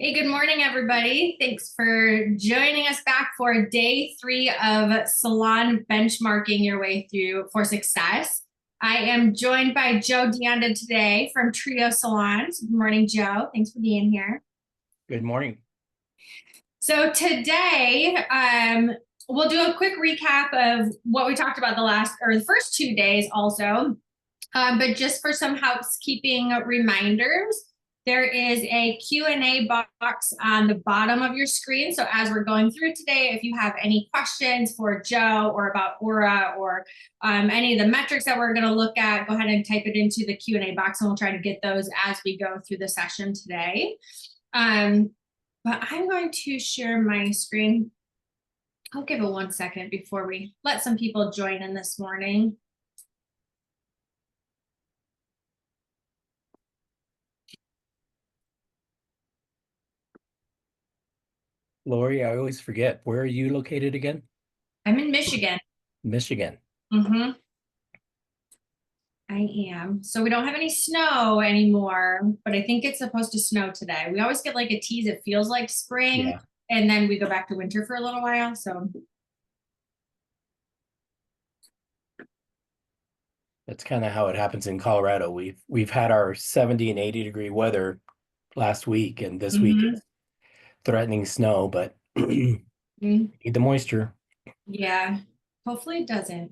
Hey, good morning, everybody. Thanks for joining us back for day 3 of salon benchmarking your way through for success. I am joined by Joe Deanda today from Trio Salons. Good morning, Joe. Thanks for being here. Good morning. So today, we'll do a quick recap of what we talked about the first 2 days also. But just for some housekeeping reminders, there is a Q&A box on the bottom of your screen. So as we're going through today, if you have any questions for Joe or about Aura or any of the metrics that we're going to look at, go ahead and type it into the Q&A box and we'll try to get those as we go through the session today. But I'm going to share my screen. I'll give it 1 second before we let some people join in this morning. Lori, I always forget. Where are you located again? I'm in Michigan. Michigan. Mm-hmm. I am. So we don't have any snow anymore, but I think it's supposed to snow today. We always get like a tease. It feels like spring, Yeah. and then we go back to winter for a little while. So That's kind of how it happens in Colorado. We've had our 70 and 80 degree weather last week, and this week it's threatening snow, but need the moisture. Yeah, hopefully it doesn't.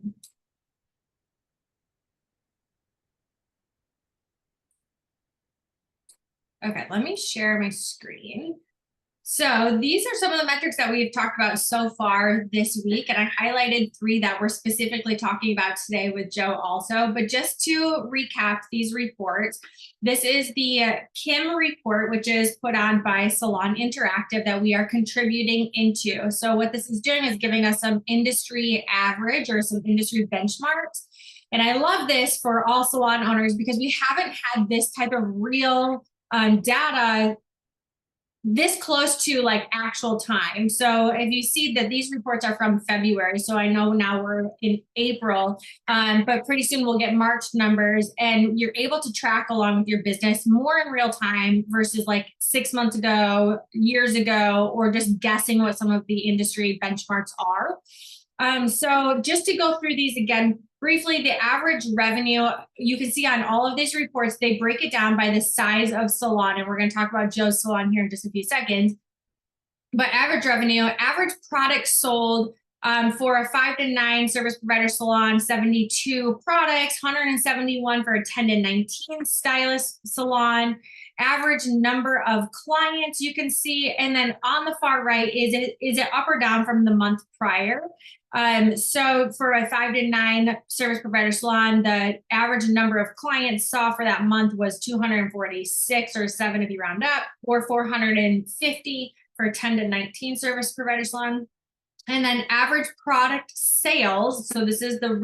Okay, let me share my screen. So these are some of the metrics that we've talked about so far this week, and I highlighted 3 that we're specifically talking about today with Joe also. But just to recap these reports, this is the Kim report, which is put on by Salon Interactive that we are contributing into. So what this is doing is giving us some industry average or some industry benchmarks. And I love this for all salon owners because we haven't had this type of real data this close to like actual time. So if you see that these reports are from February, so I know now we're in April, but pretty soon we'll get March numbers and you're able to track along with your business more in real time versus like 6 months ago, years ago, or just guessing what some of the industry benchmarks are. So just to go through these again briefly, the average revenue, you can see on all of these reports, they break it down by the size of salon. And we're going to talk about Joe's salon here in just a few seconds. But average revenue, average products sold for a 5 to 9 service provider salon, 72 products, 171 for a 10 to 19 stylist salon. Average number of clients you can see, and then on the far right, is it up or down from the month prior? So for a 5 to 9 service provider salon, the average number of clients saw for that month was 246 or 7 if you round up, or 450 for 10 to 19 service provider salon. And then average product sales. So this is the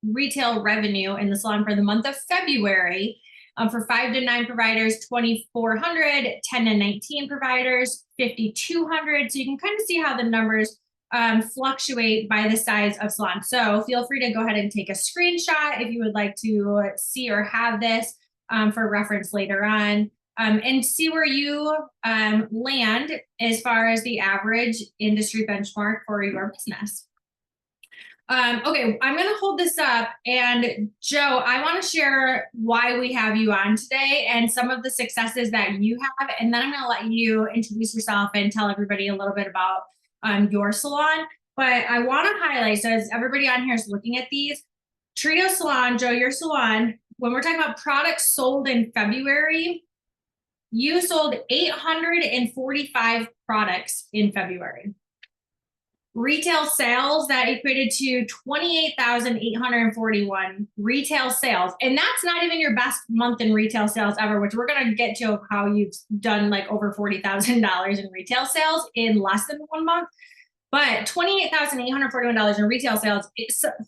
retail revenue in the salon for the month of February. For 5 to 9 providers, 2,400, 10 to 19 providers, 5,200. So you can kind of see how the numbers fluctuate by the size of salon. So feel free to go ahead and take a screenshot if you would like to see or have this for reference later on. And see where you land as far as the average industry benchmark for your business. Okay, I'm going to hold this up. And Joe, I want to share why we have you on today and some of the successes that you have. And then I'm going to let you introduce yourself and tell everybody a little bit about your salon. But I want to highlight, so as everybody on here is looking at these, Trio Salon, Joe, your salon, when we're talking about products sold in February, you sold 845 products in February. Retail sales, that equated to 28,841 retail sales. And that's not even your best month in retail sales ever, which we're going to get to how you've done like over $40,000 in retail sales in less than 1 month. But $28,841 in retail sales,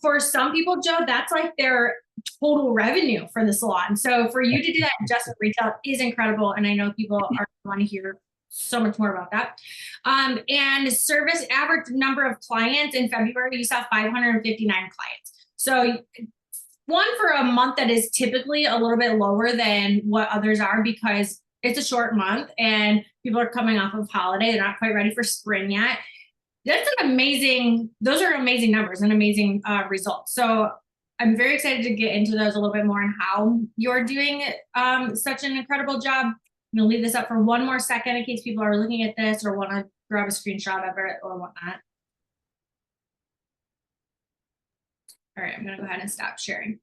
for some people, Joe, that's like their total revenue for the salon. So for you to do that just with retail is incredible. And I know people want to hear so much more about that. And service average number of clients in February, you saw 559 clients. So one for a month that is typically a little bit lower than what others are because it's a short month and people are coming off of holiday. They're not quite ready for spring yet. Those are amazing numbers and amazing results. So I'm very excited to get into those a little bit more and how you're doing such an incredible job. I'm gonna leave this up for one more second in case people are looking at this or want to grab a screenshot of it or whatnot. All right, I'm gonna go ahead and stop sharing.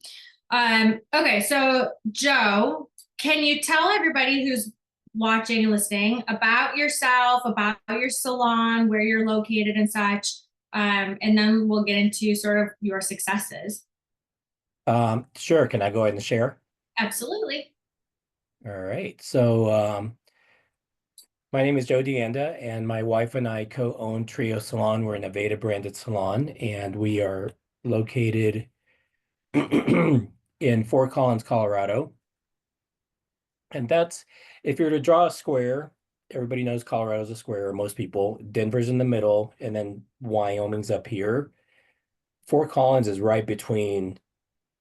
Okay, so Joe, can you tell everybody who's watching and listening about yourself, about your salon, where you're located and such, and then we'll get into sort of your successes. Sure. Can I go ahead and share? Absolutely. All right. So my name is Joe DeAnda, and my wife and I co-own Trio Salon. We're an Aveda branded salon, and we are located in Fort Collins, Colorado. And that's, if you're to draw a square, everybody knows Colorado's a square, most people. Denver's in the middle, and then Wyoming's up here. Fort Collins is right between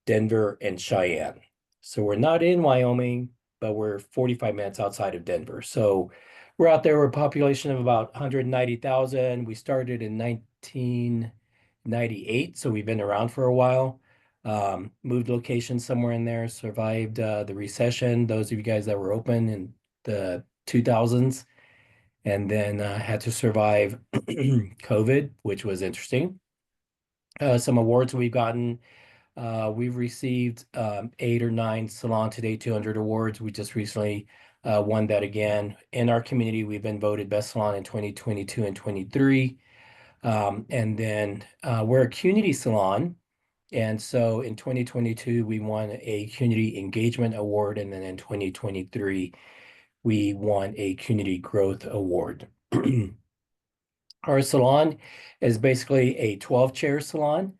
Denver and Cheyenne. So we're not in Wyoming, but we're 45 minutes outside of Denver. So we're out there, we're a population of about 190,000. We started in 1998, so we've been around for a while. Moved locations somewhere in there, survived the recession, those of you guys that were open in the 2000s, and then had to survive COVID, which was interesting. Some awards we've gotten. We've received 8 or 9 Salon Today 200 awards. We just recently won that again. In our community, we've been voted Best Salon in 2022 and 23. And then we're a community salon. And so in 2022, we won a Community Engagement Award. And then in 2023, we won a Community Growth Award. Our salon is basically a 12-chair salon.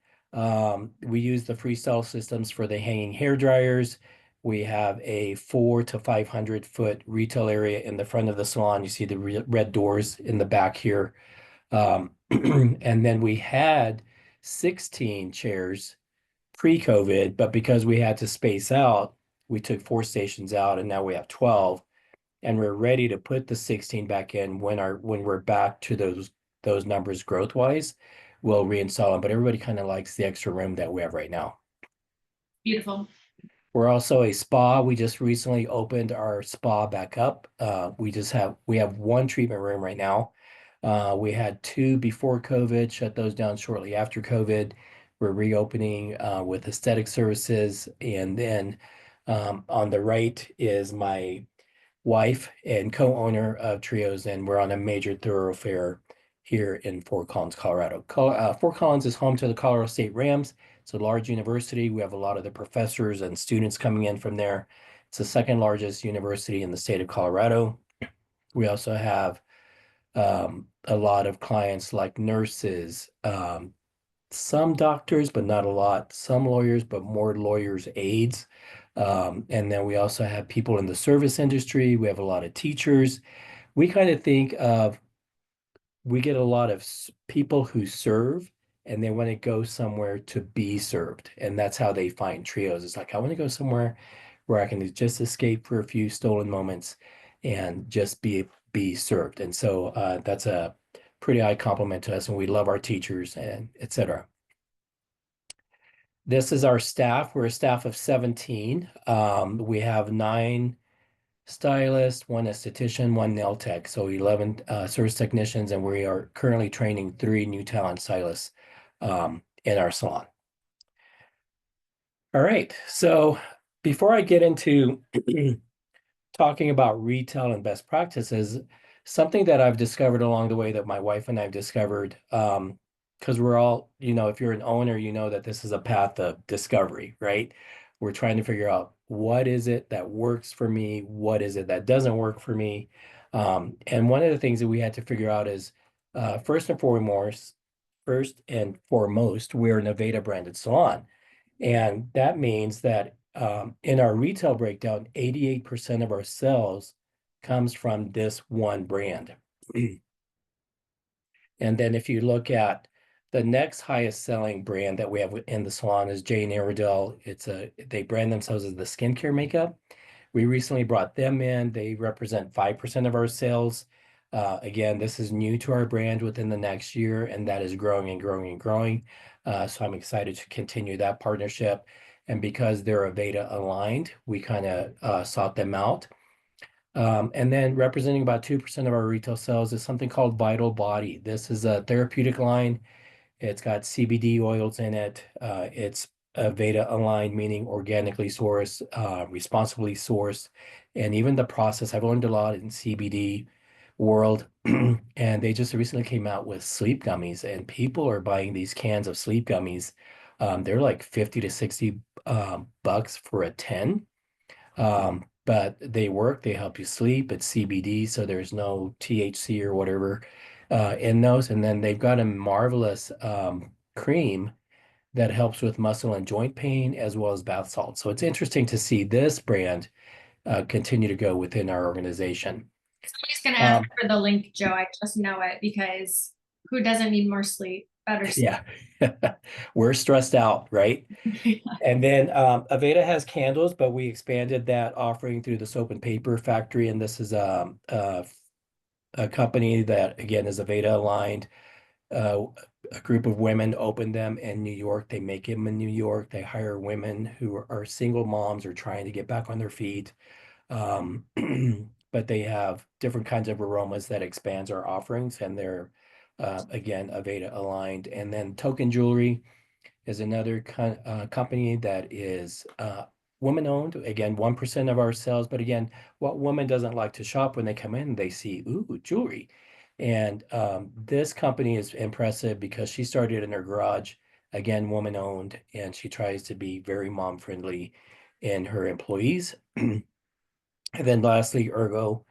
We use the freestyle systems for the hanging hair dryers. We have a 400 to 500 foot retail area in the front of the salon. You see the red doors in the back here. And then we had 16 chairs pre-COVID, but because we had to space out, we took 4 stations out and now we have 12. And we're ready to put the 16 back in when we're back to those numbers growth wise, we'll reinstall them. But everybody kind of likes the extra room that we have right now. Beautiful. We're also a spa. We just recently opened our spa back up. We have 1 treatment room right now. We had 2 before COVID, shut those down shortly after COVID. We're reopening with aesthetic services. And then on the right is my wife and co-owner of Trios, and we're on a major thoroughfare here in Fort Collins, Colorado. Fort Collins is home to the Colorado State Rams. It's a large university. We have a lot of the professors and students coming in from there. It's the 2nd largest university in the state of Colorado. We also have a lot of clients like nurses, some doctors, but not a lot, some lawyers, but more lawyers' aides. And then we also have people in the service industry. We have a lot of teachers. We kind of think of, we get a lot of people who serve and they want to go somewhere to be served. And that's how they find Trios. It's like, I want to go somewhere where I can just escape for a few stolen moments and just be served. And so that's a pretty high compliment to us, and we love our teachers and etc. This is our staff. We're a staff of 17. We have 9 stylists, 1 esthetician, 1 nail tech, so 11 service technicians, and we are currently training 3 new talent stylists in our salon. All right, so before I get into talking about retail and best practices, something that I've discovered along the way that my wife and I've discovered, because we're all, if you're an owner, you know that this is a path of discovery, right? We're trying to figure out what is it that works for me, what is it that doesn't work for me. And one of the things that we had to figure out is first and foremost, we're an Aveda branded salon. And that means that in our retail breakdown, 88% of our sales comes from this one brand. And then if you look at the next highest selling brand that we have in the salon is Jane Iredale. They brand themselves as the skincare makeup. We recently brought them in. They represent 5% of our sales. Again, this is new to our brand within the next year, and that is growing and growing and growing. So I'm excited to continue that partnership. And because they're Aveda aligned, we kind of sought them out. And then representing about 2% of our retail sales is something called Vital Body. This is a therapeutic line. It's got CBD oils in it. It's Aveda aligned, meaning organically sourced, responsibly sourced. And even the process, I've learned a lot in CBD world. And they just recently came out with sleep gummies, and people are buying these cans of sleep gummies. They're like 50 to 60 bucks for a 10. But they work, they help you sleep. It's CBD, so there's no THC or whatever in those. And then they've got a marvelous cream that helps with muscle and joint pain as well as bath salts. So it's interesting to see this brand continue to go within our organization. Somebody's gonna ask for the link, Joe. I just know it because who doesn't need more sleep? Better sleep. Yeah, we're stressed out, right? And then Aveda has candles, but we expanded that offering through the soap and paper factory. And this is a company that, again, is Aveda aligned. A group of women opened them in New York. They make them in New York. They hire women who are single moms or trying to get back on their feet. But they have different kinds of aromas that expands our offerings, and they're again Aveda aligned. And then Token Jewelry is another company that is woman owned. Again, 1% of our sales. But again, what woman doesn't like to shop when they come in? They see, ooh, jewelry. And this company is impressive because she started in her garage, again, woman owned, and she tries to be very mom friendly in her employees. And then lastly, Ergo.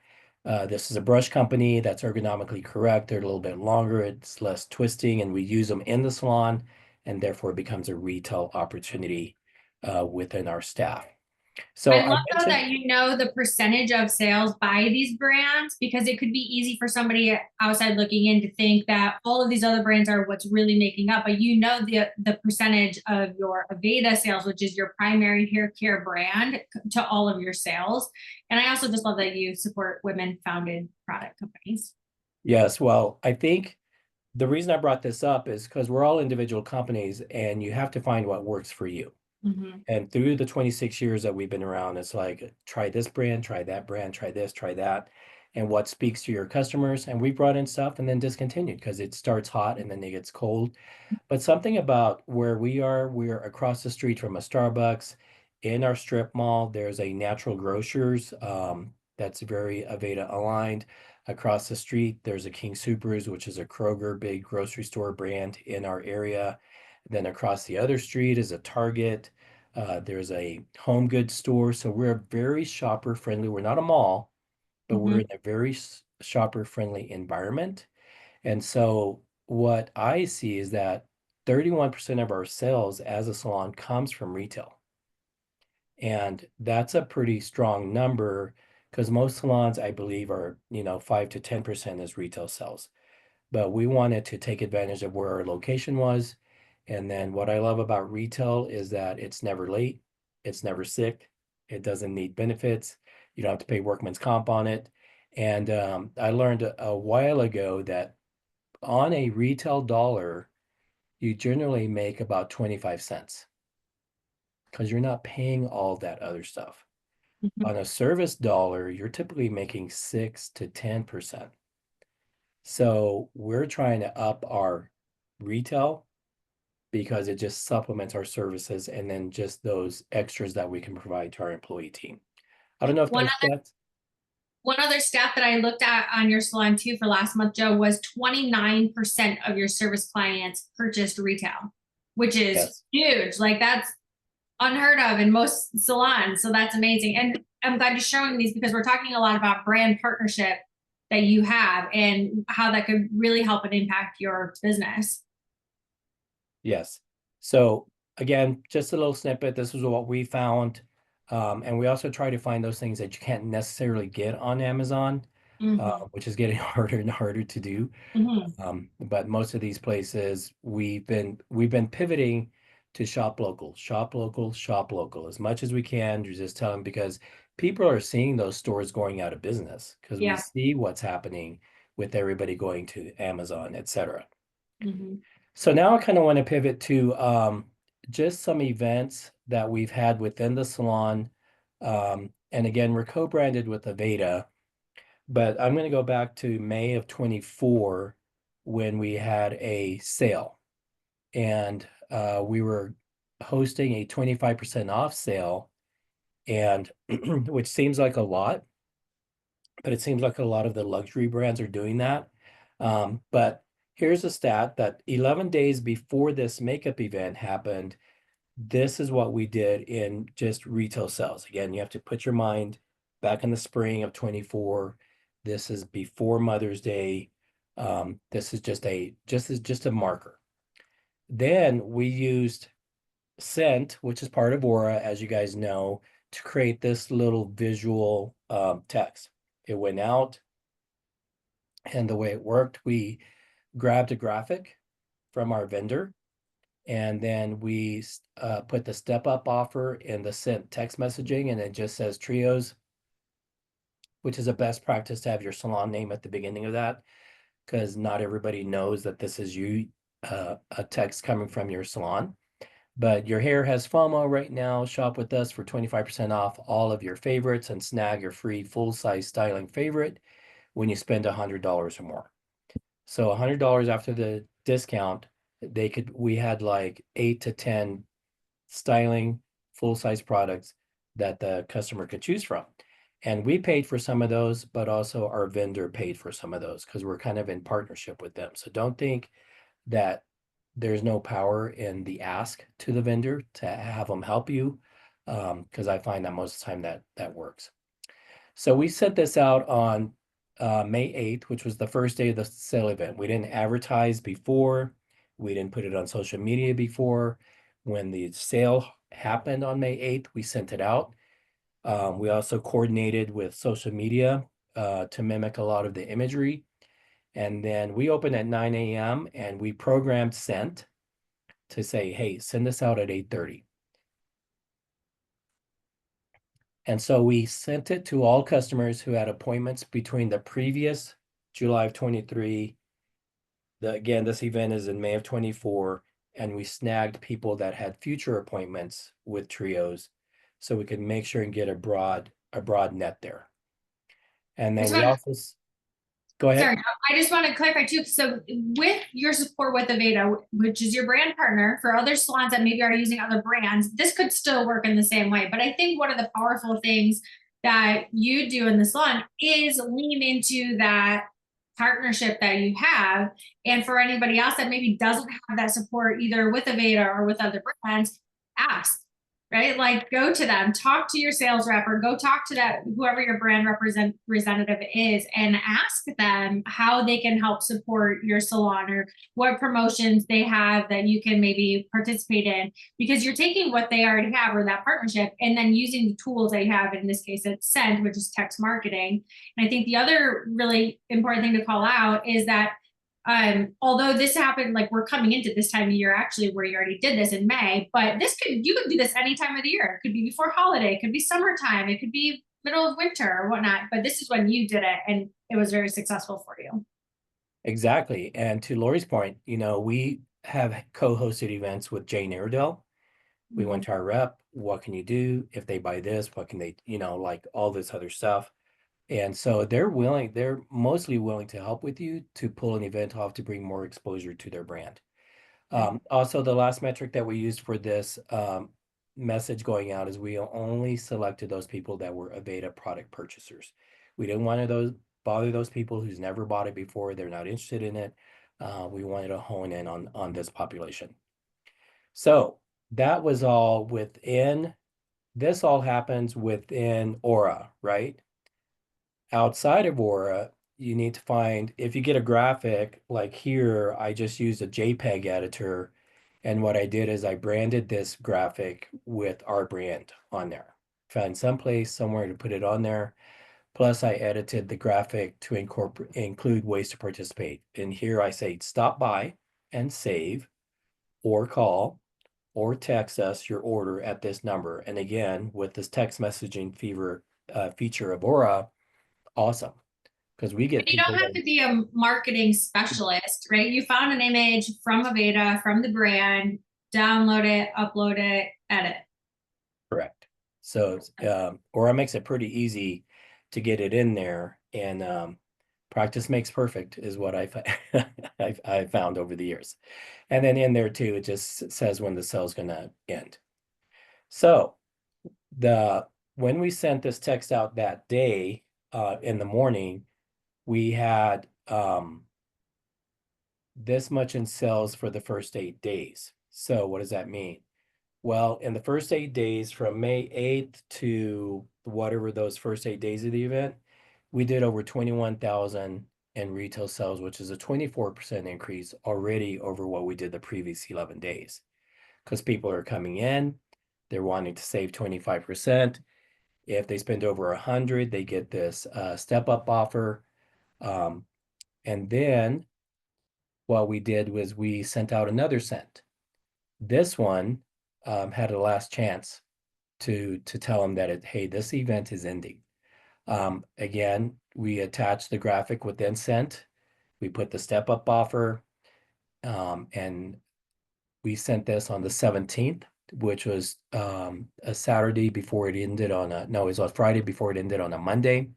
This is a brush company that's ergonomically correct. They're a little bit longer, it's less twisting, and we use them in the salon, and therefore it becomes a retail opportunity within our staff. So I love though that you know the percentage of sales by these brands, because it could be easy for somebody outside looking in to think that all of these other brands are what's really making up, but you know the percentage of your Aveda sales, which is your primary hair care brand, to all of your sales. And I also just love that you support women-founded product companies. Yes, well, I think the reason I brought this up is because we're all individual companies, and you have to find what works for you. And through the 26 years that we've been around, it's like, try this brand, try that brand, try this, try that, and what speaks to your customers. And we brought in stuff and then discontinued because it starts hot and then it gets cold. But something about where we're across the street from a Starbucks. In our strip mall, there's a Natural Grocers that's very Aveda aligned. Across the street, there's a King Soopers, which is a Kroger big grocery store brand in our area. Then across the other street is a Target. There's a home goods store. So we're very shopper friendly. We're not a mall, but we're in a very shopper friendly environment. And so what I see is that 31% of our sales as a salon comes from retail. And that's a pretty strong number because most salons, I believe, are, 5 to 10% is retail sales. But we wanted to take advantage of where our location was. And then what I love about retail is that it's never late, it's never sick, it doesn't need benefits, you don't have to pay workman's comp on it. And I learned a while ago that on a retail dollar, you generally make about 25 cents because you're not paying all that other stuff. On a service dollar, you're typically making 6 to 10%. So we're trying to up our retail because it just supplements our services and then just those extras that we can provide to our employee team. I don't know if that's one other stat that I looked at on your salon too for last month, Joe, was 29% of your service clients purchased retail, which is huge. Like that's unheard of in most salons. So that's amazing. And I'm glad you're showing these because we're talking a lot about brand partnership that you have and how that could really help and impact your business. Yes. So again, just a little snippet. This is what we found. And we also try to find those things that you can't necessarily get on Amazon, which is getting harder and harder to do. But most of these places we've been pivoting to shop local, shop local, shop local as much as we can. You just tell them because people are seeing those stores going out of business because we Yeah. see what's happening with everybody going to Amazon, etc. Mhm. So now I kind of want to pivot to just some events that we've had within the salon. And again, we're co-branded with Aveda, but I'm going to go back to May of 24 when we had a sale. And we were hosting a 25% off sale, and which seems like a lot, but it seems like a lot of the luxury brands are doing that. But here's a stat that 11 days before this makeup event happened, this is what we did in just retail sales. Again, you have to put your mind back in the spring of 24. This is before Mother's Day. This is just a marker. Then we used Scent, which is part of Aura, as you guys know, to create this little visual text. It went out, and the way it worked, we grabbed a graphic from our vendor, and then we put the step up offer in the Scent text messaging, and it just says Trios, which is a best practice to have your salon name at the beginning of that, because not everybody knows that this is you, a text coming from your salon. But your hair has FOMO right now. Shop with us for 25% off all of your favorites and snag your free full-size styling favorite when you spend $100 or more. So $100 after the discount, we had like 8 to 10 styling full-size products that the customer could choose from. And we paid for some of those, but also our vendor paid for some of those because we're kind of in partnership with them. So don't think that there's no power in the ask to the vendor to have them help you, because I find that most of the time that works. So we sent this out on May 8th, which was the first day of the sale event. We didn't advertise before. We didn't put it on social media before. When the sale happened on May 8th, we sent it out. We also coordinated with social media to mimic a lot of the imagery. And then we opened at 9 a.m. and we programmed Scent to say, hey, send this out at 8:30. And so we sent it to all customers who had appointments between the previous July of 23. Again, this event is in May of 24, and we snagged people that had future appointments with Trios so we could make sure and get a broad net there. And then we also go ahead. Sorry, I just want to clarify too. So with your support with Aveda, which is your brand partner for other salons that maybe are using other brands, this could still work in the same way. But I think one of the powerful things that you do in the salon is lean into that partnership that you have. And for anybody else that maybe doesn't have that support either with Aveda or with other brands, ask. Right? Like go to them, talk to your sales rep, or go talk to that whoever your brand representative is, and ask them how they can help support your salon or what promotions they have that you can maybe participate in, because you're taking what they already have or that partnership and then using the tools they have. In this case, it's Send, which is text marketing. And I think the other really important thing to call out is that although this happened, like we're coming into this time of year actually where you already did this in May, but you could do this any time of the year. It could be before holiday, it could be summertime, it could be middle of winter or whatnot, but this is when you did it and it was very successful for you. Exactly. And to Lori's point, we have co-hosted events with Jane Iredale. We went to our rep. What can you do if they buy this? What can they, like all this other stuff. And so they're mostly willing to help with you to pull an event off to bring more exposure to their brand. Also, the last metric that we used for this message going out is we only selected those people that were Aveda product purchasers. We didn't want to bother those people who's never bought it before. They're not interested in it. We wanted to hone in on this population. So that was all within, this all happens within Aura, right? Outside of Aura, you need to find, if you get a graphic like here, I just used a JPEG editor. And what I did is I branded this graphic with our brand on there. Found someplace somewhere to put it on there. Plus I edited the graphic to include ways to participate. And here I say, stop by and save, or call, or text us your order at this number. And again, with this text messaging feature of Aura, awesome. Because we get You don't people have that, to be a marketing specialist, right? You found an image from Aveda, from the brand, download it, upload it, edit. correct. So Aura makes it pretty easy to get it in there, and practice makes perfect is what I've found over the years. And then in there too, it just says when the sale's gonna end. So when we sent this text out that day in the morning, we had this much in sales for the first 8 days. So what does that mean? Well, in the first 8 days, from May 8th to whatever those first 8 days of the event, we did over 21,000 in retail sales, which is a 24% increase already over what we did the previous 11 days. Because people are coming in, they're wanting to save 25%. If they spend over 100, they get this step-up offer. And then what we did was we sent out another cent. This one had a last chance to tell them that hey, this event is ending. Again, we attached the graphic within cent. We put the step up offer, and we sent this on the 17th, which was a Saturday before it ended on a, no, it was a Friday before it ended on a Monday.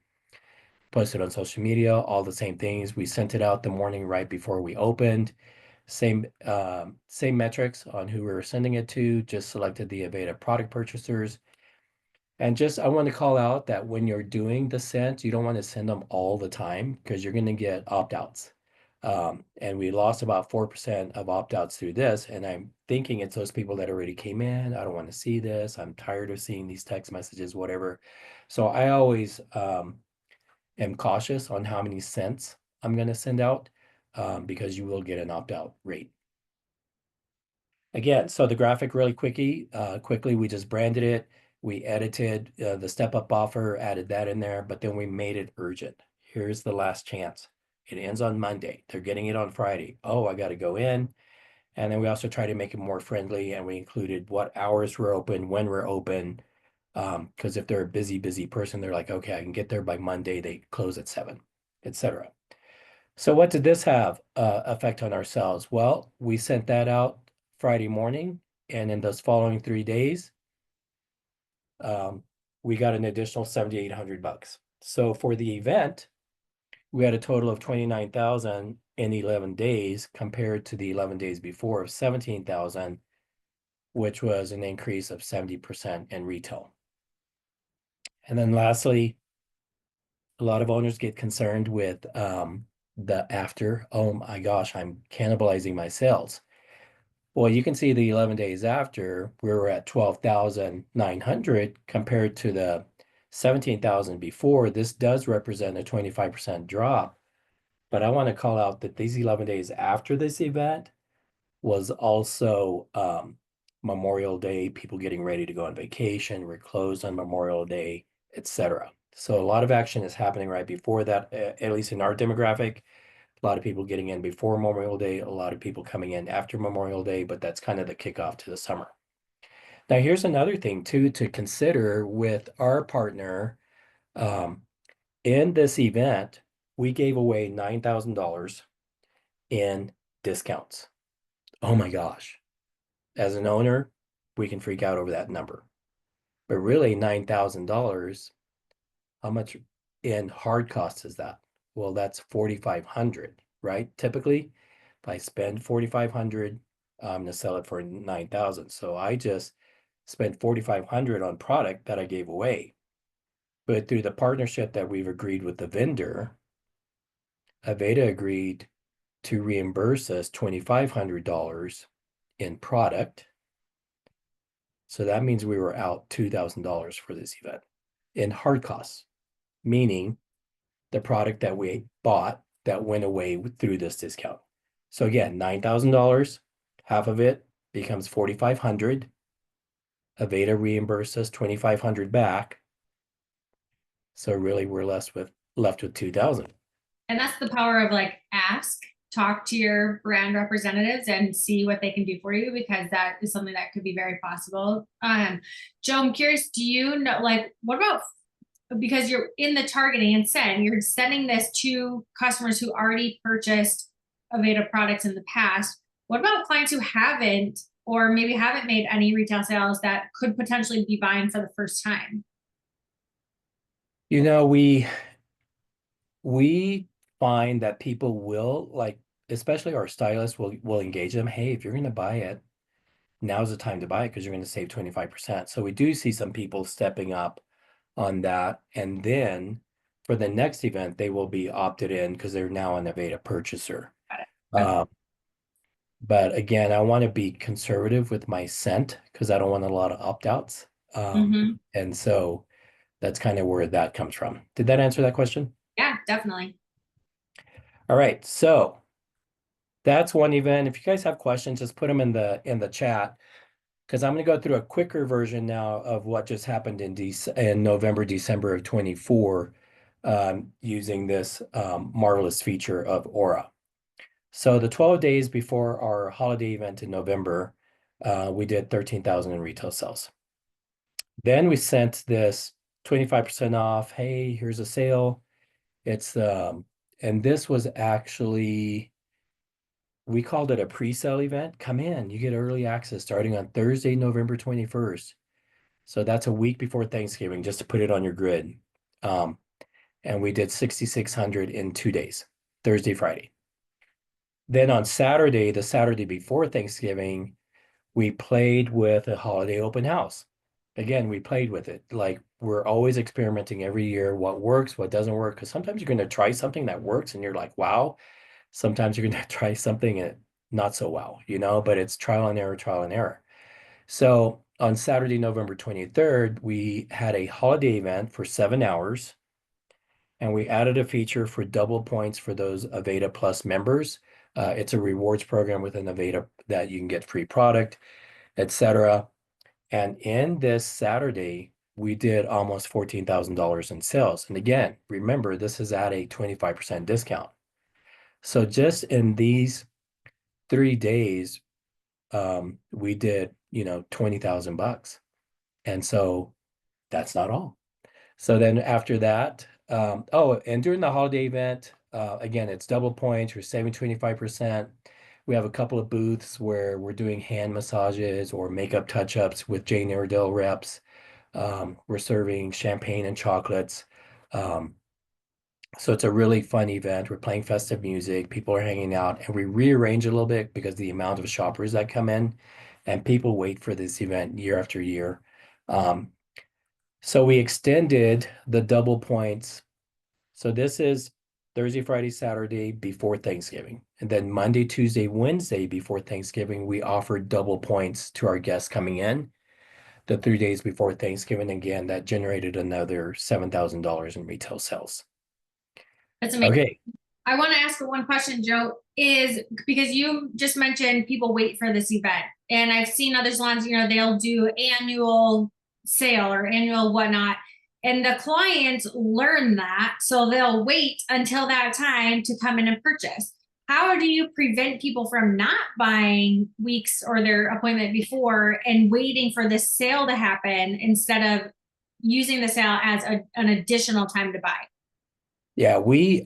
Posted on social media, all the same things. We sent it out the morning right before we opened. Same metrics on who we were sending it to, just selected the Aveda product purchasers. And just, I want to call out that when you're doing the sent, you don't want to send them all the time because you're going to get opt-outs. And we lost about 4% of opt-outs through this. And I'm thinking it's those people that already came in. I don't want to see this. I'm tired of seeing these text messages, whatever. So I always am cautious on how many cents I'm going to send out because you will get an opt-out rate. Again, so the graphic really quickly, we just branded it. We edited the step-up offer, added that in there, but then we made it urgent. Here's the last chance. It ends on Monday. They're getting it on Friday. Oh, I got to go in. And then we also try to make it more friendly, and we included what hours we're open, when we're open. Because if they're a busy person, they're like, okay, I can get there by Monday. They close at 7, etc. So what did this have effect on ourselves? Well, we sent that out Friday morning, and in those following 3 days, we got an additional $7,800. So for the event, we had a total of 29,000 in 11 days compared to the 11 days before of 17,000, which was an increase of 70% in retail. And then lastly, a lot of owners get concerned with the after, oh my gosh, I'm cannibalizing my sales. Well, you can see the 11 days after, we were at 12,900 compared to the 17,000 before. This does represent a 25% drop. But I want to call out that these 11 days after this event was also Memorial Day, people getting ready to go on vacation, we're closed on Memorial Day, etc. So a lot of action is happening right before that, at least in our demographic. A lot of people getting in before Memorial Day, a lot of people coming in after Memorial Day, but that's kind of the kickoff to the summer. Now, here's another thing too to consider with our partner. In this event, we gave away $9,000 in discounts. Oh my gosh. As an owner, we can freak out over that number. But really, $9,000, how much in hard costs is that? Well, that's $4,500, right? Typically, if I spend $4,500, I'm going to sell it for $9,000. So I just spent $4,500 on product that I gave away. But through the partnership that we've agreed with the vendor, Aveda agreed to reimburse us $2,500 in product. So that means we were out $2,000 for this event in hard costs, meaning the product that we bought that went away through this discount. So again, $9,000, half of it becomes $4,500. Aveda reimbursed us $2,500 back. So really we're left with $2,000. And that's the power of like talk to your brand representatives and see what they can do for you, because that is something that could be very possible. Joe, I'm curious, do you know, like, what about because you're in the targeting and send, you're sending this to customers who already purchased Aveda products in the past. What about clients who haven't, or maybe haven't made any retail sales that could potentially be buying for the first time? You know, we find that people will like, especially our stylists will engage them. Hey, if you're going to buy it, now's the time to buy it because you're going to save 25%. So we do see some people stepping up on that. And then for the next event, they will be opted in because they're now an Aveda purchaser. Got it. Okay. But again, I want to be conservative with my scent because I don't want a lot of opt-outs. Mhm. And so that's kind of where that comes from. Did that answer that question? Yeah, definitely. All right. So that's one event. If you guys have questions, just put them in the chat because I'm going to go through a quicker version now of what just happened in November, December of 24, using this marvelous feature of Aura. So the 12 days before our holiday event in November, we did 13,000 in retail sales. Then we sent this 25% off. Hey, here's a sale. It's and this was actually, we called it a pre-sale event. Come in, you get early access starting on Thursday, November 21st. So that's a week before Thanksgiving, just to put it on your grid. And we did 6,600 in 2 days, Thursday, Friday. Then on Saturday, the Saturday before Thanksgiving, we played with a holiday open house. Again, we played with it. Like we're always experimenting every year, what works, what doesn't work. Because sometimes you're going to try something that works and you're like, wow. Sometimes you're going to try something and not so well, but it's trial and error, trial and error. So on Saturday, November 23rd, we had a holiday event for 7 hours. And we added a feature for double points for those Aveda Plus members. It's a rewards program within Aveda that you can get free product, etc. And in this Saturday, we did almost $14,000 in sales. And again, remember, this is at a 25% discount. So just in these 3 days, we did, 20,000 bucks. And so that's not all. So then after that, and during the holiday event, again, it's double points. We're saving 25%. We have a couple of booths where we're doing hand massages or makeup touch-ups with Jane Iredale reps. We're serving champagne and chocolates. So it's a really fun event. We're playing festive music. People are hanging out, and we rearrange a little bit because the amount of shoppers that come in, and people wait for this event year after year. So we extended the double points. So this is Thursday, Friday, Saturday before Thanksgiving. And then Monday, Tuesday, Wednesday before Thanksgiving, we offered double points to our guests coming in. The 3 days before Thanksgiving, again, that generated another $7,000 in retail sales. That's amazing. Okay. I want to ask one question, Joe, is because you just mentioned people wait for this event. And I've seen other salons, they'll do annual sale or annual whatnot. And the clients learn that. So they'll wait until that time to come in and purchase. How do you prevent people from not buying weeks or their appointment before and waiting for this sale to happen instead of using the sale as an additional time to buy? Yeah, we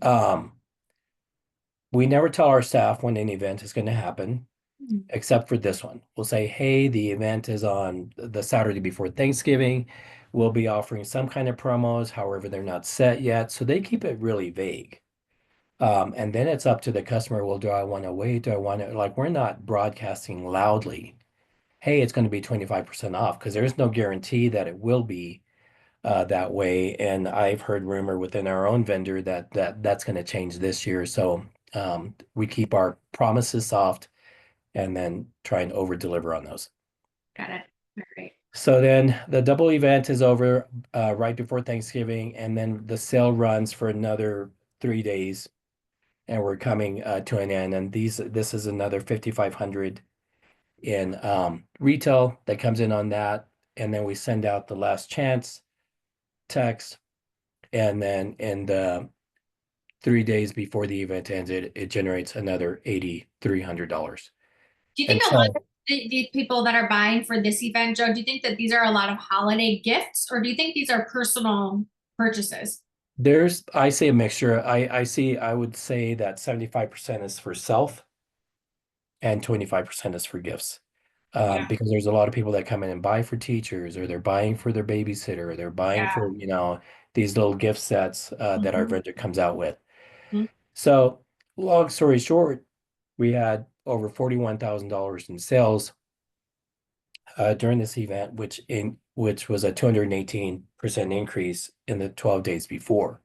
never tell our staff when an event is going to happen, except for this one. We'll say, hey, the event is on the Saturday before Thanksgiving. We'll be offering some kind of promos, however, they're not set yet. So they keep it really vague. And then it's up to the customer. Well, do I want to wait? Do I want to, like, we're not broadcasting loudly, hey, it's going to be 25% off, because there's no guarantee that it will be that way. And I've heard rumor within our own vendor that's going to change this year. So we keep our promises soft and then try and over deliver on those. Got it. All right. So then the double event is over right before Thanksgiving, and then the sale runs for another 3 days, and we're coming to an end. And this is another 5,500 in retail that comes in on that, and then we send out the last chance text, and then in the 3 days before the event ends, it generates another $8,300. Do you think And a lot so of the people that are buying for this event, Joe, do you think that these are a lot of holiday gifts, or do you think these are personal purchases? I say a mixture. I would say that 75% is for self and 25% is for gifts. Yeah, Because there's a lot of people that come in and buy for teachers, or they're buying for their babysitter, or they're buying yeah. for, these little gift sets that our Mhm, vendor comes out with. mhm. So, long story short, we had over $41,000 in sales during this event, which was a 218% increase in the 12 days before.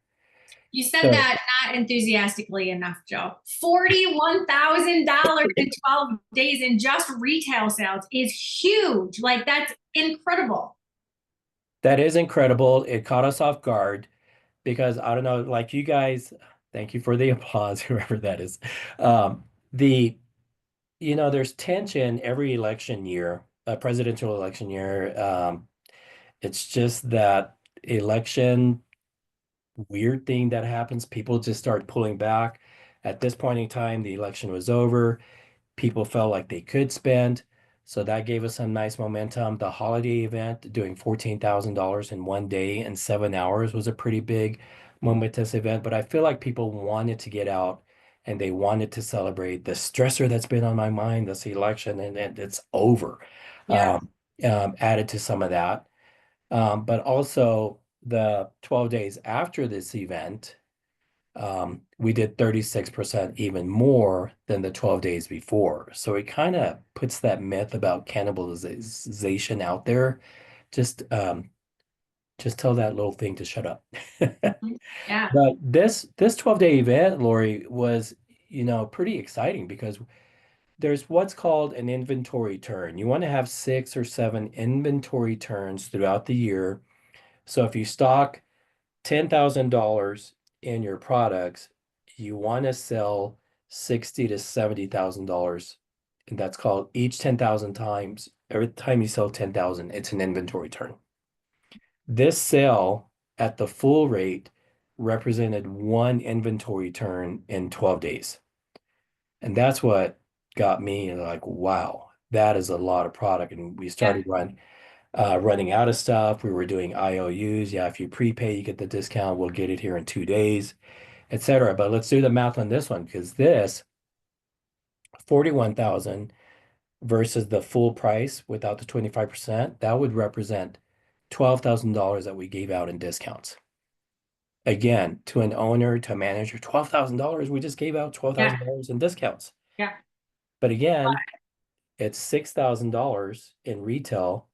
You said So that not enthusiastically enough, Joe. $41,000 in 12 days in just retail sales is huge. Like, that's incredible. that is incredible. It caught us off guard because I don't know, like you guys, thank you for the applause, whoever that is. The there's tension every election year, a presidential election year. It's just that election weird thing that happens. People just start pulling back. At this point in time, the election was over. People felt like they could spend. So that gave us some nice momentum. The holiday event, doing $14,000 in one day and 7 hours was a pretty big momentous event. But I feel like people wanted to get out and they wanted to celebrate the stressor that's been on my mind, this election, and it's over. Yeah. Um, added to some of that. But also the 12 days after this event, we did 36% even more than the 12 days before. So it kind of puts that myth about cannibalization out there. Just just tell that little thing to shut up. Mhm. Yeah. But this 12-day event, Lori, was, pretty exciting because there's what's called an inventory turn. You want to have 6 or 7 inventory turns throughout the year. So if you stock $10,000 in your products, you want to sell 60 to $70,000. And that's called each 10,000 times. Every time you sell 10,000, it's an inventory turn. This sale at the full rate represented one inventory turn in 12 days. And that's what got me like, wow, that is a lot of product. And we Yeah. started running out of stuff. We were doing IOUs. Yeah, if you prepay, you get the discount. We'll get it here in 2 days, etc. But let's do the math on this one because this 41,000 versus the full price without the 25%, that would represent $12,000 that we gave out in discounts. Again, to an owner, to a manager, $12,000. We just gave out Yeah. $12,000 in discounts. Yeah. But again, it's $6,000 in retail.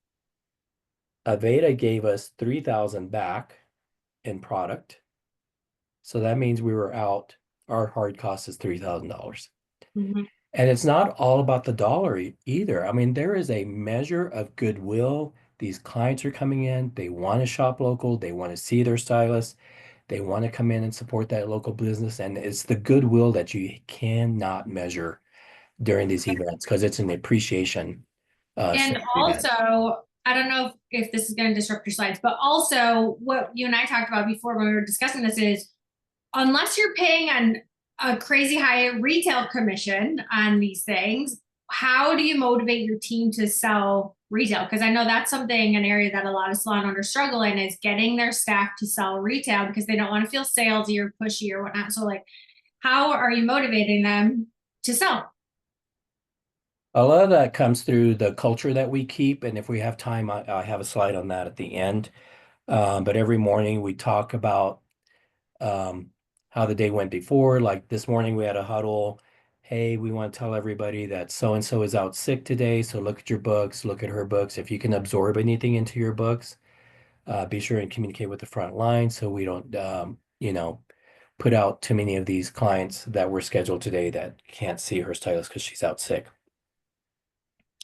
Aveda gave us 3,000 back in product. So that means we were out. Our hard cost is $3,000. Mhm. And it's not all about the dollar either. I mean, there is a measure of goodwill. These clients are coming in, they want to shop local, they want to see their stylist, they want to come in and support that local business. And it's the goodwill that you cannot measure during these events because it's an appreciation And sort of event. also, I don't know if this is going to disrupt your slides, but also what you and I talked about before when we were discussing this is unless you're paying a crazy high retail commission on these things, how do you motivate your team to sell retail? Because I know that's something, an area that a lot of salon owners struggle in is getting their staff to sell retail because they don't want to feel salesy or pushy or whatnot. So, like, how are you motivating them to sell? A lot of that comes through the culture that we keep. And if we have time, I have a slide on that at the end. But every morning we talk about um, how the day went before. Like this morning, we had a huddle. Hey, we want to tell everybody that so and so is out sick today. So look at your books, look at her books. If you can absorb anything into your books, be sure and communicate with the front line so we don't, put out too many of these clients that were scheduled today that can't see her stylist because she's out sick.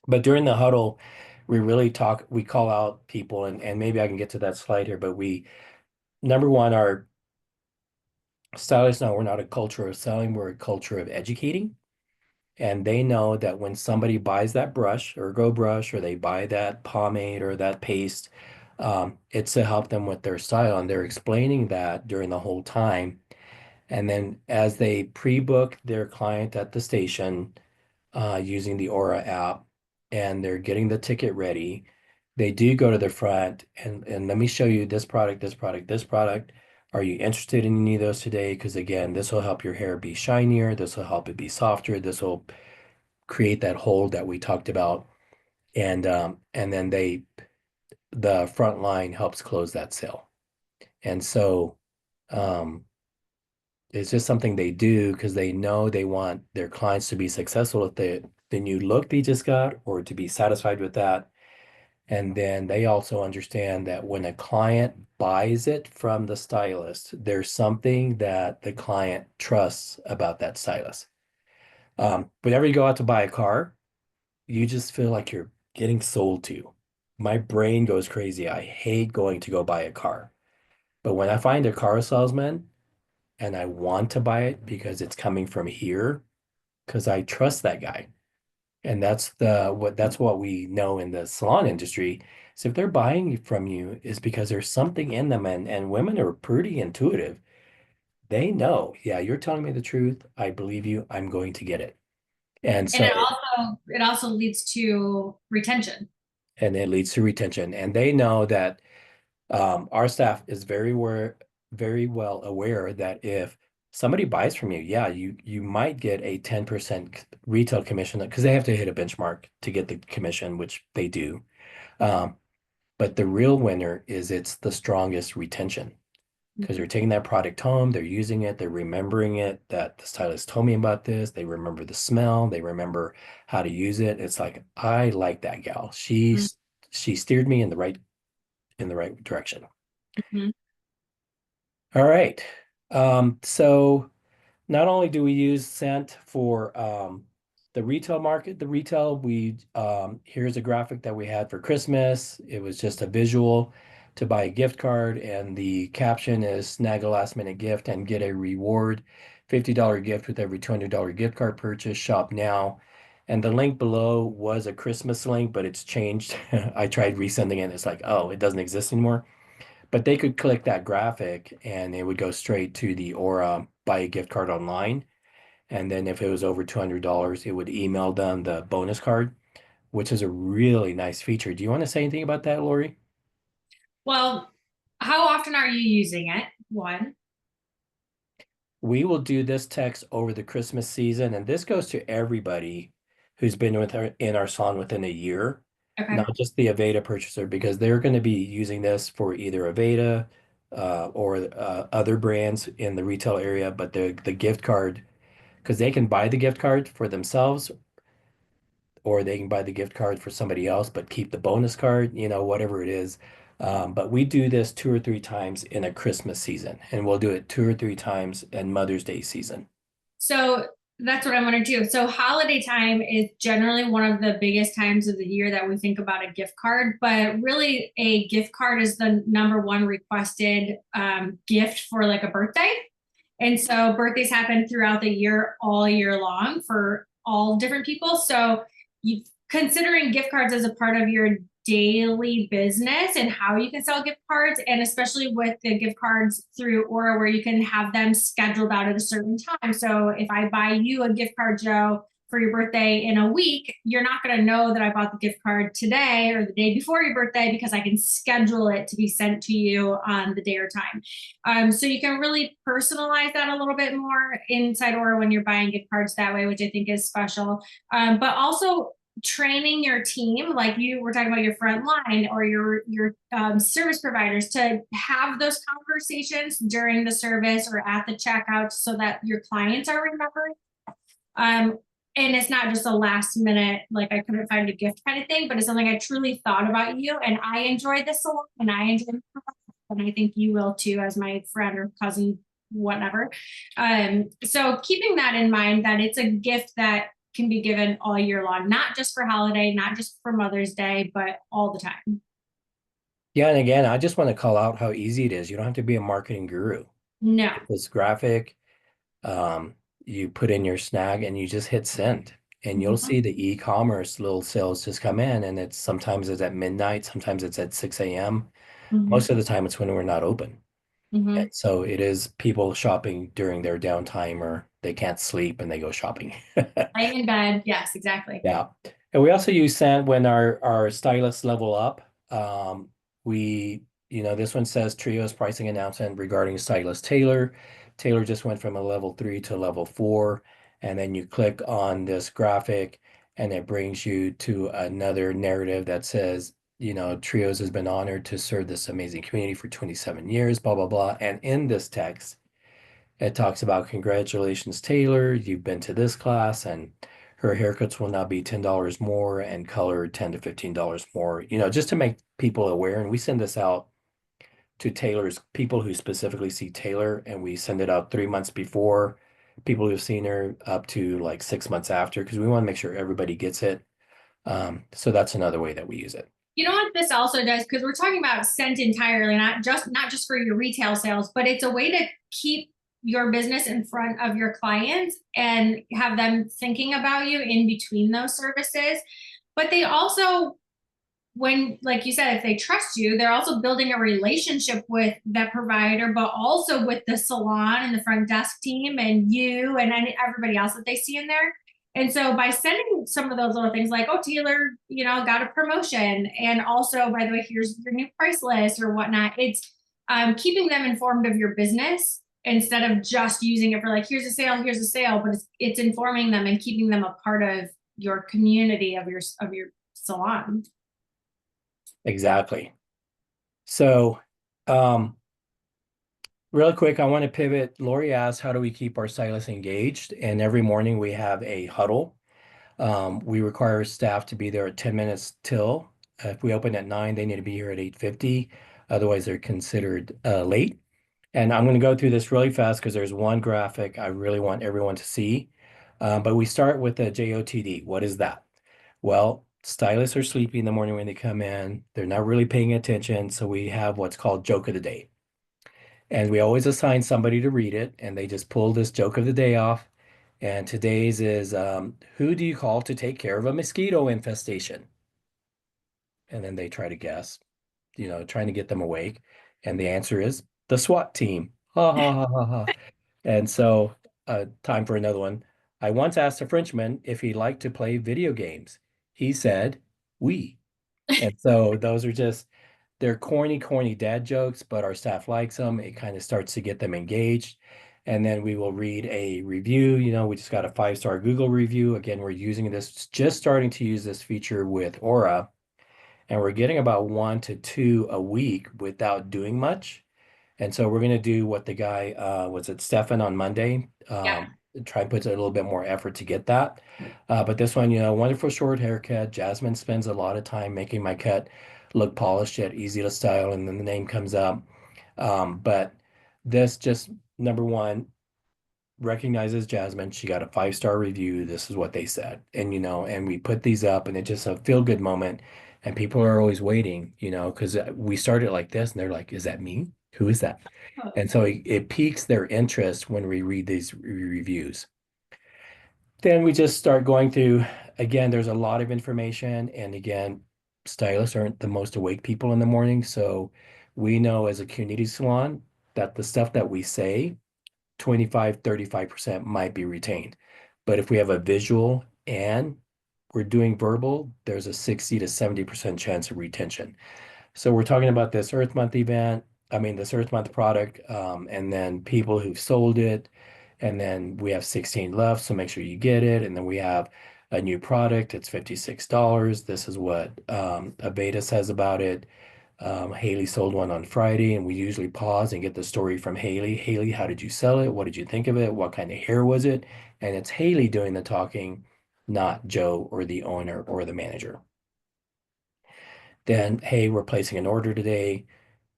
But during the huddle, we call out people, and maybe I can get to that slide here, but number one, our stylists know we're not a culture of selling, we're a culture of educating. And they know that when somebody buys that brush or Go Brush, or they buy that pomade or that paste, it's to help them with their style. And they're explaining that during the whole time. And then as they pre-book their client at the station using the Aura app, and they're getting the ticket ready, they do go to the front and let me show you this product, this product, this product. Are you interested in any of those today? Because again, this will help your hair be shinier. This will help it be softer. This will create that hold that we talked about. And then the front line helps close that sale. And so um, it's just something they do because they know they want their clients to be successful with the new look they just got or to be satisfied with that. And then they also understand that when a client buys it from the stylist, there's something that the client trusts about that stylist. Whenever you go out to buy a car, you just feel like you're getting sold to. My brain goes crazy. I hate going to go buy a car. But when I find a car salesman and I want to buy it because it's coming from here, because I trust that guy. And that's what we know in the salon industry. So if they're buying from you is because there's something in them and women are pretty intuitive. They know, yeah, you're telling me the truth. I believe you. I'm going to get it. And And so it also leads to retention. and it leads to retention. And they know that our staff is very well aware that if somebody buys from you, yeah, you might get a 10% retail commission because they have to hit a benchmark to get the commission, which they do. Um, but the real winner is it's the strongest retention because they're taking that product home, they're using it, they're remembering it, that the stylist told me about this, they remember the smell, they remember how to use it. It's like, I like that gal. She steered me in the right direction. Mhm. All right. So not only do we use Scent for the retail market, here's a graphic that we had for Christmas. It was just a visual to buy a gift card, and the caption is snag a last minute gift and get a reward. $50 gift with every $200 gift card purchase. Shop now. And the link below was a Christmas link, but it's changed. I tried resending it. It's like, oh, it doesn't exist anymore. But they could click that graphic and it would go straight to the Aura buy a gift card online. And then if it was over $200, it would email them the bonus card, which is a really nice feature. Do you want to say anything about that, Lori? Well, how often are you using it? One. We will do this text over the Christmas season, and this goes to everybody who's been in our salon within a year, Okay. not just the Aveda purchaser, because they're going to be using this for either Aveda or other brands in the retail area, but the gift card, because they can buy the gift card for themselves or they can buy the gift card for somebody else, but keep the bonus card, whatever it is. But we do this 2 or 3 times in a Christmas season, and we'll do it 2 or 3 times in Mother's Day season. So that's what I want to do. So holiday time is generally one of the biggest times of the year that we think about a gift card, but really a gift card is the number one requested gift for like a birthday. And so birthdays happen throughout the year, all year long for all different people. So you considering gift cards as a part of your daily business and how you can sell gift cards, and especially with the gift cards through Aura, where you can have them scheduled out at a certain time. So if I buy you a gift card, Joe, for your birthday in a week, you're not going to know that I bought the gift card today or the day before your birthday because I can schedule it to be sent to you on the day or time. So you can really personalize that a little bit more inside Aura when you're buying gift cards that way, which I think is special. But also training your team, like you were talking about your front line or your service providers, to have those conversations during the service or at the checkout so that your clients are remembering. And it's not just a last minute, like I couldn't find a gift kind of thing, but it's something I truly thought about you and I enjoyed this a lot and I enjoyed it, and I think you will too, as my friend or cousin, whatever. So keeping that in mind, that it's a gift that can be given all year long, not just for holiday, not just for Mother's Day, but all the time. Yeah, and again, I just want to call out how easy it is. You don't have to be a marketing guru. No. This graphic, um, you put in your snag and you just hit send. And you'll Mhm. see the e-commerce little sales just come in, and sometimes it's at midnight, sometimes it's at 6 a.m. Mhm. Most of the time it's when we're not open. And Mhm. so it is people shopping during their downtime or they can't sleep and they go shopping. Lay in bed. Yes, exactly. Yeah. And we also use scent when our stylists level up. This one says Trio's pricing announcement regarding stylist Taylor. Taylor just went from a level 3 to level 4. And then you click on this graphic and it brings you to another narrative that says, Trios has been honored to serve this amazing community for 27 years, blah, blah, blah. And in this text, it talks about congratulations, Taylor, you've been to this class and her haircuts will now be $10 more and color $10 to $15 more, just to make people aware. And we send this out to Taylor's people who specifically see Taylor, and we send it out 3 months before people who've seen her up to like 6 months after, because we want to make sure everybody gets it. So that's another way that we use it. You know what this also does, because we're talking about scent entirely, not just for your retail sales, but it's a way to keep your business in front of your clients and have them thinking about you in between those services. But they also, when, like you said, if they trust you, they're also building a relationship with that provider, but also with the salon and the front desk team and you and everybody else that they see in there. And so by sending some of those little things like, oh, Taylor, got a promotion. And also, by the way, here's your new price list or whatnot. It's keeping them informed of your business instead of just using it for like, here's a sale, but it's informing them and keeping them a part of your community, of your salon. Exactly. So, really quick, I want to pivot. Lori asked, how do we keep our stylists engaged? And every morning we have a huddle. We require staff to be there at 10 minutes till. If we open at 9, they need to be here at 8:50. Otherwise, they're considered late. And I'm going to go through this really fast because there's one graphic I really want everyone to see. But we start with the JOTD. What is that? Well, stylists are sleepy in the morning when they come in. They're not really paying attention. So we have what's called joke of the day. And we always assign somebody to read it, and they just pull this joke of the day off. And today's is, who do you call to take care of a mosquito infestation? And then they try to guess, trying to get them awake. And the answer is the SWAT team. Ha ha ha ha ha. And so, time for another one. I once asked a Frenchman if he liked to play video games. He said, oui. And so those are just, they're corny dad jokes, but our staff likes them. It kind of starts to get them engaged. And then we will read a review. We just got a 5-star Google review. Again, we're using this, just starting to use this feature with Aura. And we're getting about 1 to 2 a week without doing much. And so we're going to do what the guy, was it Stefan on Monday? Yeah. Try and put a little bit more effort to get that. But this one, wonderful short haircut. Jasmine spends a lot of time making my cut look polished yet easy to style, and then the name comes up. But this just, number one, recognizes Jasmine. She got a 5-star review. This is what they said. And, and we put these up, and it's just a feel-good moment. And people are always waiting, because we started like this, and they're like, is that me? Who is that? And so it piques their interest when we read these reviews. Then we just start going through, again, there's a lot of information. And again, stylists aren't the most awake people in the morning. So we know as a community salon that the stuff that we say, 25-35% might be retained. But if we have a visual and we're doing verbal, there's a 60 to 70% chance of retention. So we're talking about this Earth Month event, this Earth Month product, and then people who've sold it. And then we have 16 left, so make sure you get it. And then we have a new product. It's $56. This is what Aveda says about it. Haley sold one on Friday, and we usually pause and get the story from Haley. Haley, how did you sell it? What did you think of it? What kind of hair was it? And it's Haley doing the talking, not Joe or the owner or the manager. Then, hey, we're placing an order today.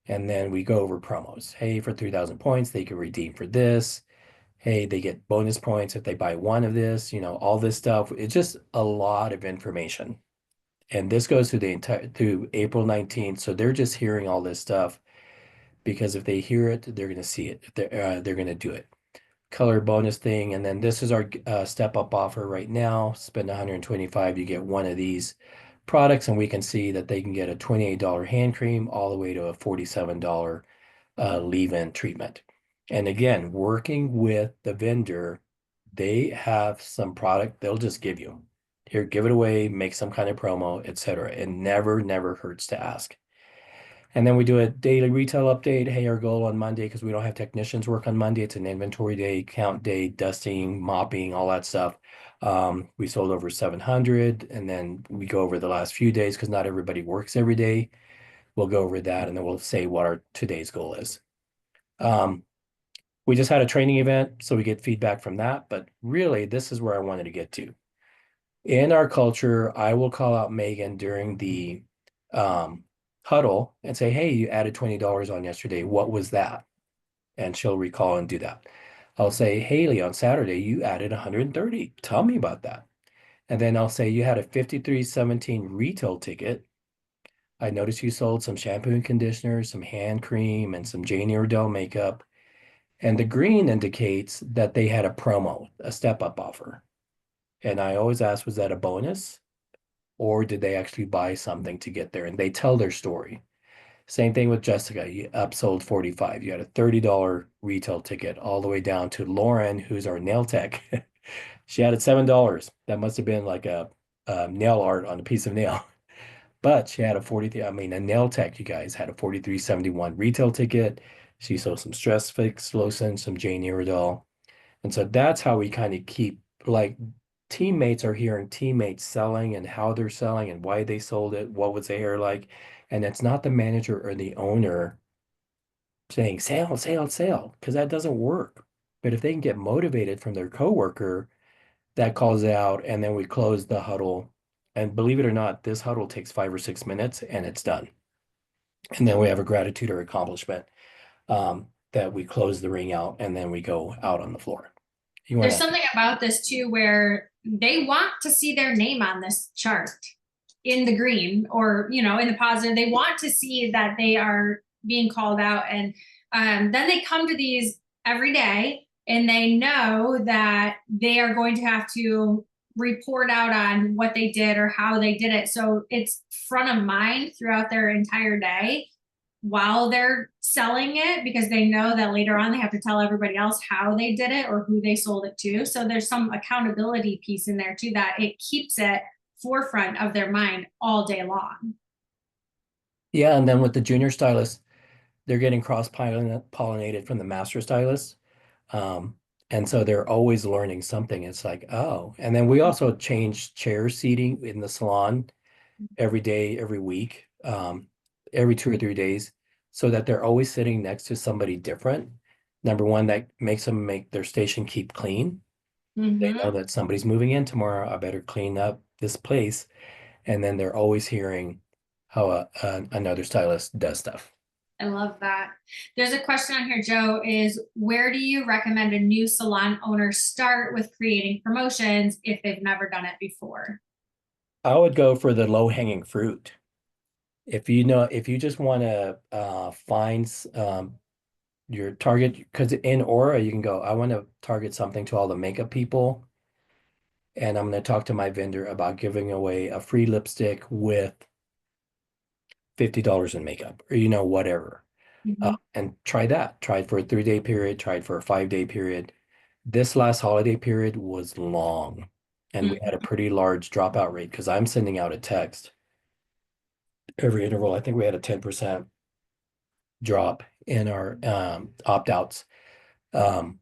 And then we go over promos. Hey, for 3,000 points, they can redeem for this. Hey, they get bonus points if they buy one of this, all this stuff. It's just a lot of information. And this goes through April 19th. So they're just hearing all this stuff because if they hear it, they're going to see it. They're going to do it. Color bonus thing. And then this is our step up offer right now. Spend 125, you get one of these products, and we can see that they can get a $28 hand cream all the way to a $47 leave-in treatment. And again, working with the vendor, they have some product they'll just give you. Here, give it away, make some kind of promo, etc. It never hurts to ask. And then we do a daily retail update. Hey, our goal on Monday, because we don't have technicians work on Monday. It's an inventory day, count day, dusting, mopping, all that stuff. We sold over 700, and then we go over the last few days because not everybody works every day. We'll go over that, and then we'll say what our today's goal is. We just had a training event, so we get feedback from that. But really, this is where I wanted to get to. In our culture, I will call out Megan during the huddle and say, hey, you added $20 on yesterday. What was that? And she'll recall and do that. I'll say, Haley, on Saturday, you added 130. Tell me about that. And then I'll say, you had a 5317 retail ticket. I noticed you sold some shampoo and conditioner, some hand cream, and some Janie Iredale makeup. And the green indicates that they had a promo, a step-up offer. And I always ask, was that a bonus? Or did they actually buy something to get there? And they tell their story. Same thing with Jessica. You upsold 45. You had a $30 retail ticket all the way down to Lauren, who's our nail tech. She added $7. That must have been like a nail art on a piece of nail. But she had a 43, I mean, a nail tech, you guys, had a 43.71 retail ticket. She sold some Stress Fix lotion, some Jane Iredale. And so that's how we kind of keep, like, teammates are hearing teammates selling and how they're selling and why they sold it, what was the hair like. And it's not the manager or the owner saying sale, sale, sale, because that doesn't work. But if they can get motivated from their coworker, that calls out, and then we close the huddle. And believe it or not, this huddle takes 5 or 6 minutes and it's done. And then we have a gratitude or accomplishment that we close the ring out and then we go out on the floor. There's something about this too where they want to see their name on this chart in the green or, you know, in the positive. They want to see that they are being called out. And then they come to these every day and they know that they are going to have to report out on what they did or how they did it. So it's front of mind throughout their entire day while they're selling it because they know that later on they have to tell everybody else how they did it or who they sold it to. So there's some accountability piece in there too that it keeps it forefront of their mind all day long. Yeah, and then with the junior stylists, they're getting cross-pollinated from the master stylist. And so they're always learning something. It's like, oh, and then we also change chair seating in the salon every day, every week, every 2 or 3 days, so that they're always sitting next to somebody different. Number one, that makes them make their station keep clean. They know that somebody's moving in tomorrow. I better clean up this place. And then they're always hearing how another stylist does stuff. I love that. There's a question on here, Joe, is where do you recommend a new salon owner start with creating promotions if they've never done it before? I would go for the low hanging fruit. If you just want to find your target, because in Aura, you can go, I want to target something to all the makeup people. And I'm going to talk to my vendor about giving away a free lipstick with $50 in makeup or, whatever. And try that. Try it for a 3-day period, try it for a 5-day period. This last holiday period was long and we had a pretty large dropout rate because I'm sending out a text every interval. I think we had a 10% drop in our opt-outs. And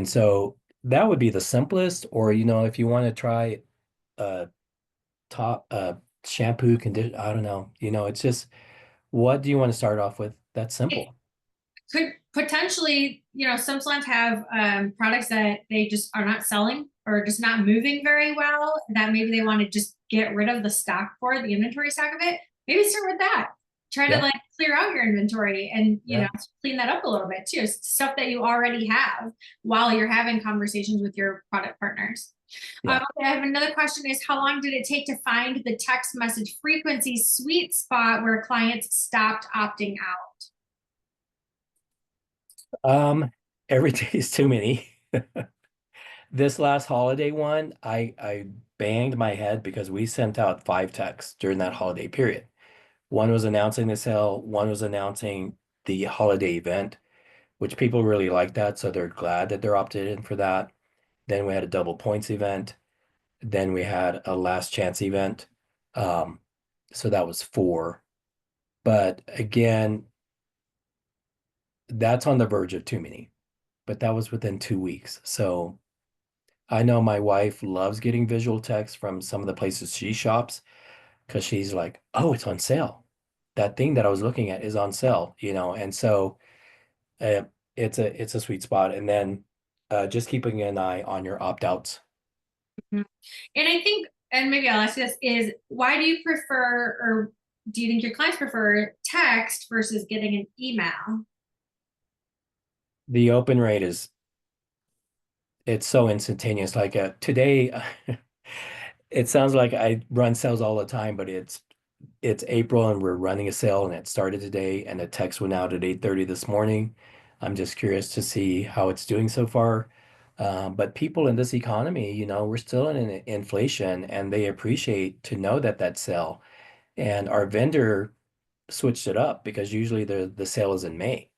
so that would be the simplest, or if you want to try top shampoo condition, I don't know. It's just what do you want to start off with? That's simple. Could potentially, some salons have products that they just are not selling or just not moving very well that maybe they want to just get rid of the stock for the inventory stock of it. Maybe start with that. Try to like clear out your inventory and clean that up a little bit too. Stuff that you already have while you're having conversations with your product partners. Okay, I have another question is how long did it take to find the text message frequency sweet spot where clients stopped opting out? Every day is too many. This last holiday one, I banged my head because we sent out 5 texts during that holiday period. One was announcing the sale, one was announcing the holiday event, which people really like that, so they're glad that they're opted in for that. Then we had a double points event. Then we had a last chance event. So that was 4. But again, that's on the verge of too many. But that was within 2 weeks. So I know my wife loves getting visual text from some of the places she shops because she's like, oh, it's on sale. That thing that I was looking at is on sale, and so uh, it's a sweet spot. And then just keeping an eye on your opt-outs. Mhm. And I think, and maybe I'll ask you this, is why do you prefer, or do you think your clients prefer text versus getting an email? The open rate it's so instantaneous. Like today, it sounds like I run sales all the time, but it's April and we're running a sale and it started today and the text went out at 8:30 this morning. I'm just curious to see how it's doing so far. But people in this economy, we're still in an inflation and they appreciate to know that sale. And our vendor switched it up because usually the sale is in May.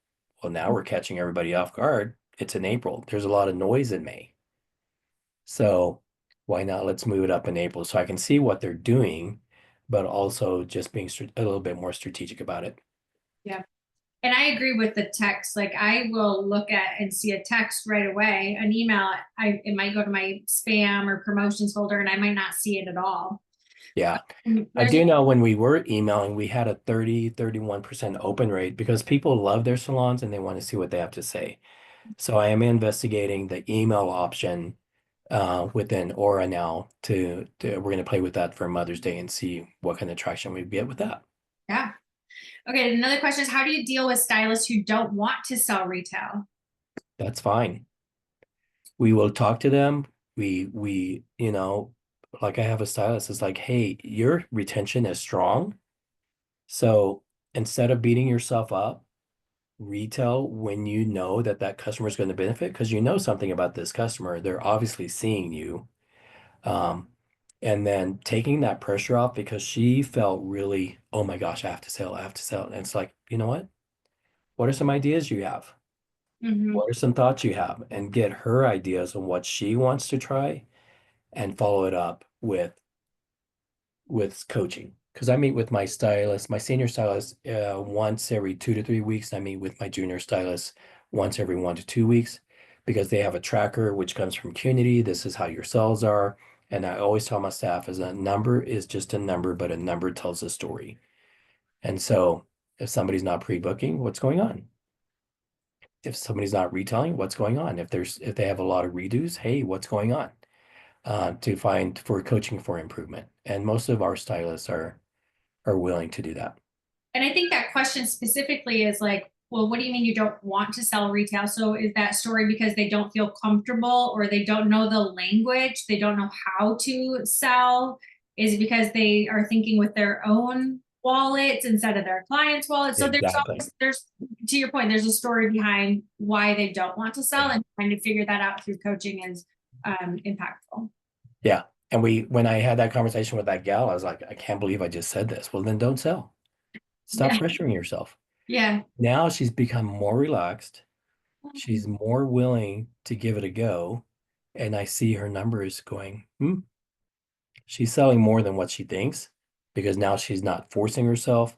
Well, now we're catching everybody off guard. It's in April. There's a lot of noise in May. So why not? Let's move it up in April so I can see what they're doing, but also just being a little bit more strategic about it. Yeah. And I agree with the text. Like I will look at and see a text right away, an email, it might go to my spam or promotions folder and I might not see it at all. Yeah. I There's do know when we were emailing, we had a 31% open rate because people love their salons and they want to see what they have to say. So I am investigating the email option within Aura now we're going to play with that for Mother's Day and see what kind of traction we get with that. Yeah. Okay. Another question is how do you deal with stylists who don't want to sell retail? That's fine. We will talk to them. Like I have a stylist, it's like, hey, your retention is strong. So instead of beating yourself up, retail when you know that customer is going to benefit because you know something about this customer. They're obviously seeing you. Um, and then taking that pressure off because she felt really, oh my gosh, I have to sell, I have to sell. And it's like, you know what? What are some ideas you have? Mhm. What are some thoughts you have? And get her ideas on what she wants to try and follow it up with coaching. Because I meet with my stylist, my senior stylist, once every 2 to 3 weeks. I meet with my junior stylist once every 1 to 2 weeks because they have a tracker which comes from Qnity. This is how your sales are. And I always tell my staff is a number is just a number, but a number tells a story. And so if somebody's not pre-booking, what's going on? If somebody's not retailing, what's going on? If they have a lot of redos, hey, what's going on? To find for coaching for improvement. And most of our stylists are willing to do that. And I think that question specifically is like, well, what do you mean you don't want to sell retail? So is that story because they don't feel comfortable or they don't know the language, they don't know how to sell? Is it because they are thinking with their own wallets instead of their clients' wallets? So Exactly. there's to your point, there's a story behind why they don't want to sell Yeah. and trying to figure that out through coaching is impactful. Yeah. And when I had that conversation with that gal, I was like, I can't believe I just said this. Well, then don't sell. Stop Yeah. pressuring yourself. Yeah. Now she's become more relaxed. She's more willing to give it a go. And I see her numbers going, she's selling more than what she thinks because now she's not forcing herself.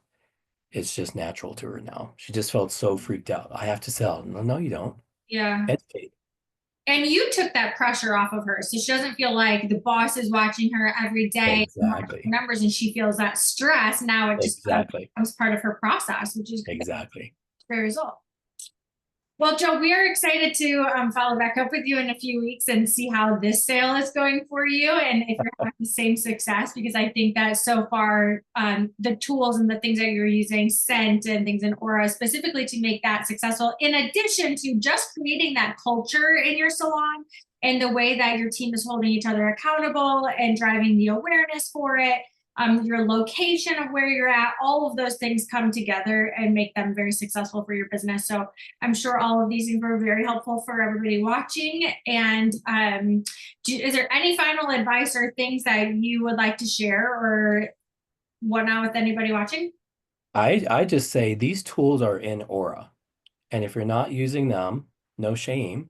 It's just natural to her now. She just felt so freaked out. I have to sell. No, no, you don't. Yeah. Educate. And you took that pressure off of her. So she doesn't feel like the boss is watching her every day, watching her Exactly. numbers, and she feels that stress. Now it just kind of Exactly. becomes part of her process, which is Exactly. a great result. Well, Joe, we are excited to follow back up with you in a few weeks and see how this sale is going for you and if you're having the same success, because I think that so far the tools and the things that you're using, Scent and things in Aura, specifically to make that successful, in addition to just creating that culture in your salon and the way that your team is holding each other accountable and driving the awareness for it, your location of where you're at, all of those things come together and make them very successful for your business. So I'm sure all of these things were very helpful for everybody watching. And is there any final advice or things that you would like to share or whatnot with anybody watching? I just say these tools are in Aura. And if you're not using them, no shame,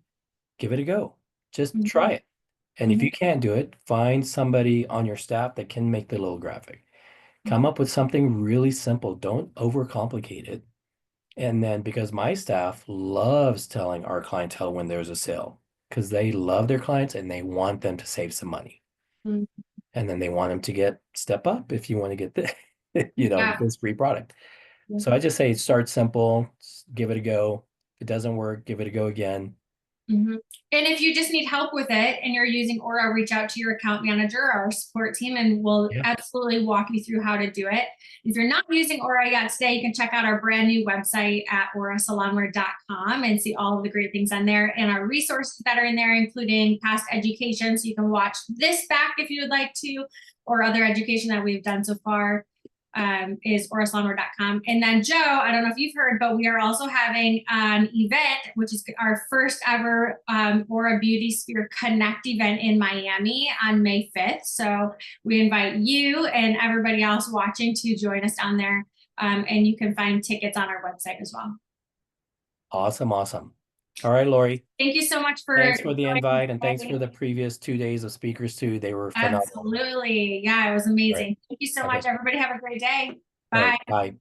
give it a go. Just try Mhm. it. And if Mhm. you can't do it, find somebody on your staff that can make the little graphic. Come up with something really simple. Don't overcomplicate it. And then because my staff loves telling our clientele when there's a sale, because they love their clients and they want them to save some money. Mhm. And then they want them to get step up if you want to get the, Yeah. this free product. Yeah. So I just say start simple, give it a go. If it doesn't work, give it a go again. Mhm. And if you just need help with it and you're using Aura, reach out to your account manager or our support team, and we'll Yeah. absolutely walk you through how to do it. If you're not using Aura yet today, you can check out our brand new website at aurasalonwear.com and see all of the great things on there and our resources that are in there, including past education. So you can watch this back if you would like to, or other education that we've done so far. Is aurasalonwear.com. And then Joe, I don't know if you've heard, but we are also having an event, which is our first ever Aura Beauty Sphere Connect event in Miami on May 5th. So we invite you and everybody else watching to join us down there. And you can find tickets on our website as well. Awesome. Awesome. All right, Lori. Thank you so much for Thanks for the invite and thanks today. for the previous 2 days of speakers too. They were phenomenal. Absolutely. Yeah, it was amazing. Thank you so Okay. much, everybody. Have a great day. All Bye. right. Bye.